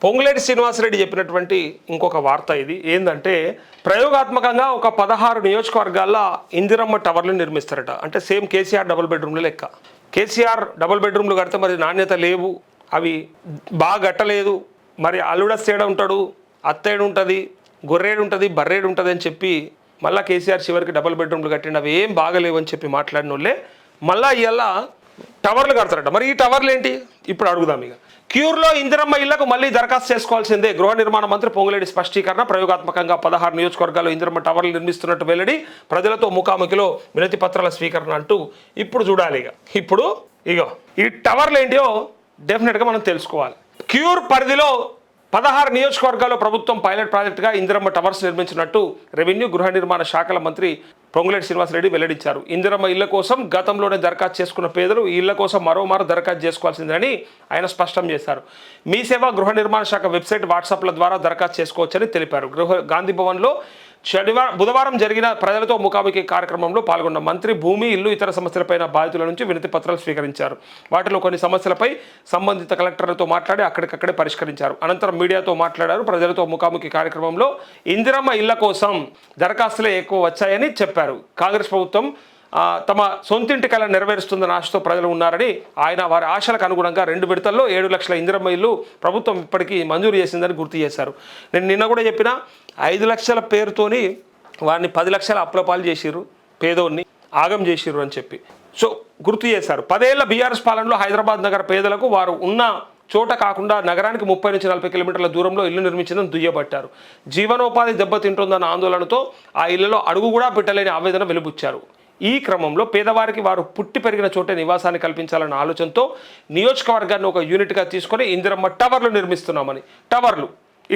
పొంగులేటి శ్రీనివాసరెడ్డి చెప్పినటువంటి ఇంకొక వార్త ఇది ఏంటంటే ప్రయోగాత్మకంగా ఒక 16 నియోజకవర్గాల్లో ఇందిరమ్మ టవర్లు నిర్మిస్తారట. అంటే సేమ్ కేసీఆర్ డబుల్ బెడ్రూమ్ల లెక్క. కేసీఆర్ డబుల్ బెడ్రూమ్లు కడితే మరి నాణ్యత లేవు, అవి బాగా కట్టలేదు, మరి అల్లుడస్తేడు ఉంటాడు, అత్తేడు ఉంటుంది, గొర్రేడు ఉంటుంది, బర్రేడు ఉంటుంది అని చెప్పి మళ్ళీ కేసీఆర్ చివరికి డబుల్ బెడ్రూమ్లు కట్టిండి, అవి ఏం బాగలేవు అని చెప్పి మాట్లాడిన వాళ్ళే మళ్ళీ ఇవాళ టవర్లు కడతారట. మరి ఈ టవర్లు ఏంటి ఇప్పుడు అడుగుదాం. ఇక క్యూర్లో ఇందిరమ్మ ఇళ్లకు మళ్ళీ దరఖాస్తు చేసుకోవాల్సిందే. గృహ నిర్మాణ మంత్రి పొంగులేటి స్పష్టీకరణ. ప్రయోగాత్మకంగా 16 నియోజకవర్గాల్లో ఇందిరమ్మ టవర్లు నిర్మిస్తున్నట్టు వెల్లడి. ప్రజలతో ముఖాముఖిలో వినతి పత్రాల స్వీకరణ అంటూ ఇప్పుడు చూడాలి. ఇప్పుడు ఈ టవర్లు ఏంటియో డెఫినెట్గా మనం తెలుసుకోవాలి. క్యూర్ పరిధిలో 16 నియోజకవర్గాల్లో ప్రభుత్వం పైలట్ ప్రాజెక్టుగా ఇందిరమ్మ టవర్స్ నిర్మించినట్టు రెవెన్యూ గృహ నిర్మాణ శాఖల మంత్రి పొంగులేటి శ్రీనివాసరెడ్డి వెల్లడించారు. ఇందిరమ్మ ఇళ్ల కోసం గతంలోనే దరఖాస్తు చేసుకున్న పేదలు ఈ ఇళ్ల కోసం మరోమారు దరఖాస్తు చేసుకోవాల్సిందని ఆయన స్పష్టం చేశారు. మీ సేవ గృహ నిర్మాణ శాఖ వెబ్సైట్, వాట్సాప్ల ద్వారా దరఖాస్తు చేసుకోవచ్చని తెలిపారు. గాంధీ భవన్లో బుధవారం జరిగిన ప్రజలతో ముఖాముఖి కార్యక్రమంలో పాల్గొన్న మంత్రి భూమి, ఇల్లు, ఇతర సమస్యలపైన బాధితుల నుంచి వినతి పత్రాలు స్వీకరించారు. వాటిలో కొన్ని సమస్యలపై సంబంధిత కలెక్టర్లతో మాట్లాడి అక్కడికక్కడే పరిష్కరించారు. అనంతరం మీడియాతో మాట్లాడారు. ప్రజలతో ముఖాముఖి కార్యక్రమంలో ఇందిరమ్మ ఇళ్ల కోసం దరఖాస్తులే ఎక్కువ వచ్చాయని చెప్పారు. కాంగ్రెస్ ప్రభుత్వం తమ సొంతింటి కళ నెరవేరుస్తుందన్న ఆశతో ప్రజలు ఉన్నారని ఆయన వారి ఆశలకు అనుగుణంగా 2 విడతల్లో 7 లక్షల ఇందిరమ్మ ఇల్లు ప్రభుత్వం ఇప్పటికీ మంజూరు చేసిందని గుర్తు చేశారు. నేను నిన్న కూడా చెప్పిన 5 లక్షల పేరుతోని వారిని 10 లక్షల అప్లపాలు చేసిర్రు, పేదోన్ని ఆగం చేసిర్రు అని చెప్పి గుర్తు చేశారు. 10 ఏళ్ల బీఆర్ఎస్ పాలనలో హైదరాబాద్ నగర పేదలకు వారు ఉన్న చోట కాకుండా నగరానికి 30 నుంచి 40 కిలోమీటర్ల దూరంలో ఇల్లు నిర్మించిందని దుయ్యబట్టారు. జీవనోపాధి దెబ్బతింటుందన్న ఆందోళనతో ఆ ఇళ్లలో అడుగు కూడా పెట్టలేని ఆవేదన వెలుబుచ్చారు. ఈ క్రమంలో పేదవారికి వారు పుట్టి పెరిగిన చోటే నివాసాన్ని కల్పించాలన్న ఆలోచనతో నియోజకవర్గాన్ని ఒక యూనిట్గా తీసుకొని ఇందిరమ్మ టవర్లు నిర్మిస్తున్నామని. టవర్లు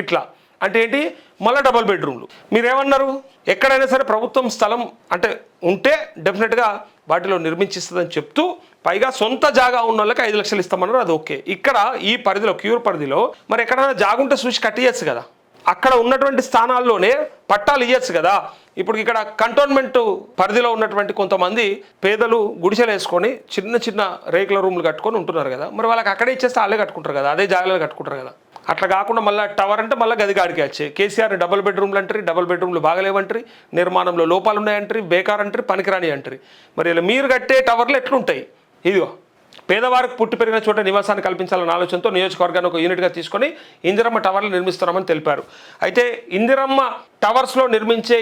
ఇట్లా అంటే ఏంటి, మళ్ళీ డబుల్ బెడ్రూమ్లు. మీరేమన్నారు, ఎక్కడైనా సరే ప్రభుత్వం స్థలం అంటే ఉంటే డెఫినెట్గా వాటిలో నిర్మించిస్తుందని చెప్తూ పైగా సొంత జాగా ఉన్న వాళ్ళకి 5 లక్షలు ఇస్తామన్నారు. అది ఓకే. ఇక్కడ ఈ పరిధిలో క్యూర్ పరిధిలో మరి ఎక్కడైనా జాగుంటే చూసి కట్టియచ్చు కదా, అక్కడ ఉన్నటువంటి స్థానాల్లోనే పట్టాలు ఇవ్వచ్చు కదా. ఇప్పుడు ఇక్కడ కంటోన్మెంట్ పరిధిలో ఉన్నటువంటి కొంతమంది పేదలు గుడిసెలు వేసుకొని చిన్న చిన్న రేకుల రూమ్లు కట్టుకొని ఉంటున్నారు కదా, మరి వాళ్ళకి అక్కడే ఇచ్చేస్తే వాళ్ళే కట్టుకుంటారు కదా, అదే జాగాలో కట్టుకుంటారు కదా. అట్లా కాకుండా మళ్ళీ టవర్ అంటే మళ్ళీ గది గాడికి వచ్చాయి. కేసీఆర్ డబుల్ బెడ్రూమ్లు అంటారు, డబుల్ బెడ్రూమ్లు బాగలేవంటారు, నిర్మాణంలో లోపాలు ఉన్నాయంటారు, బేకార్ అంటారు, పనికిరాని అంటారు. మరి ఇలా మీరు కట్టే టవర్లు ఎట్లుంటాయి? ఇదిగో పేదవారికి పుట్టి పెరిగిన చోట నివాసాన్ని కల్పించాలన్న ఆలోచనతో నియోజకవర్గాన్ని ఒక యూనిట్గా తీసుకొని ఇందిరమ్మ టవర్లు నిర్మిస్తున్నామని తెలిపారు. అయితే ఇందిరమ్మ టవర్స్లో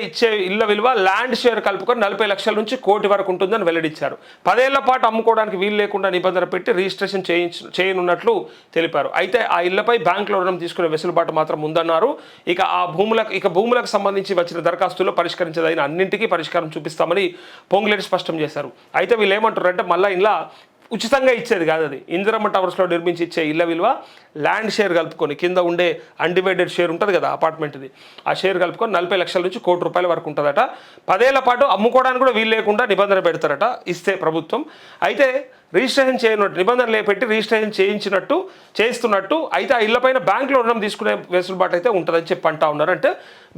ఇచ్చే ఇళ్ల విలువ ల్యాండ్ షేర్ కలుపుకొని 40 లక్షల నుంచి 1 కోటి వరకు ఉంటుందని వెల్లడించారు. 10 ఏళ్ల పాటు అమ్ముకోవడానికి వీలు లేకుండా నిబంధన పెట్టి రిజిస్ట్రేషన్ చేయనున్నట్లు తెలిపారు. అయితే ఆ ఇళ్లపై బ్యాంకులో రుణం తీసుకునే వెసులుబాటు మాత్రం ఉందన్నారు. ఇక భూములకు సంబంధించి వచ్చిన దరఖాస్తుల్లో పరిష్కరించదైన అన్నింటికీ పరిష్కారం చూపిస్తామని పొంగులేటి స్పష్టం చేశారు. అయితే వీళ్ళు ఏమంటారు అంటే మళ్ళీ ఇలా ఉచితంగా ఇచ్చేది కాదు, అది ఇందిరమ్మ టవర్స్లో నిర్మించి ఇచ్చే ఇళ్ల విలువ ల్యాండ్ షేర్ కలుపుకొని కింద ఉండే అన్డివైడెడ్ షేర్ ఉంటుంది కదా అపార్ట్మెంట్ది, ఆ షేర్ కలుపుకొని 40 లక్షల నుంచి 1 కోటి రూపాయల వరకు ఉంటుందట. 10 ఏళ్ల పాటు అమ్ముకోవడానికి కూడా వీలు లేకుండా నిబంధన పెడతారట ఇస్తే ప్రభుత్వం. అయితే రిజిస్ట్రేషన్ చేయనట్టు నిబంధనలు పెట్టి రిజిస్ట్రేషన్ చేయిస్తున్నట్టు అయితే ఆ ఇళ్లపైన బ్యాంకులో రుణం తీసుకునే వెసులుబాటు అయితే ఉంటుందని చెప్పి అంటా ఉన్నారు. అంటే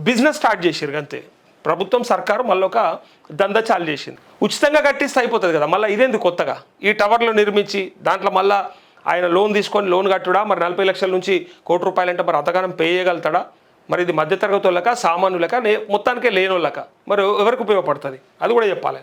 బిజినెస్ స్టార్ట్ చేసారు అంతే. ప్రభుత్వం సర్కారు మళ్ళీ ఒక దందా చాలు చేసింది. ఉచితంగా కట్టిస్తే అయిపోతుంది కదా, మళ్ళీ ఇదేంది కొత్తగా ఈ టవర్లు నిర్మించి దాంట్లో మళ్ళీ ఆయన లోన్ తీసుకొని లోన్ కట్టుడా, మరి 40 లక్షల నుంచి 1 కోటి రూపాయలు అంటే మరి అంతగానం పే చేయగలుగుతాడా? మరి ఇది మధ్యతరగతి వాళ్ళక, సామాన్యులక, మొత్తానికే లేని వాళ్ళక, మరి ఎవరికి ఉపయోగపడుతుంది అది కూడా చెప్పాలి.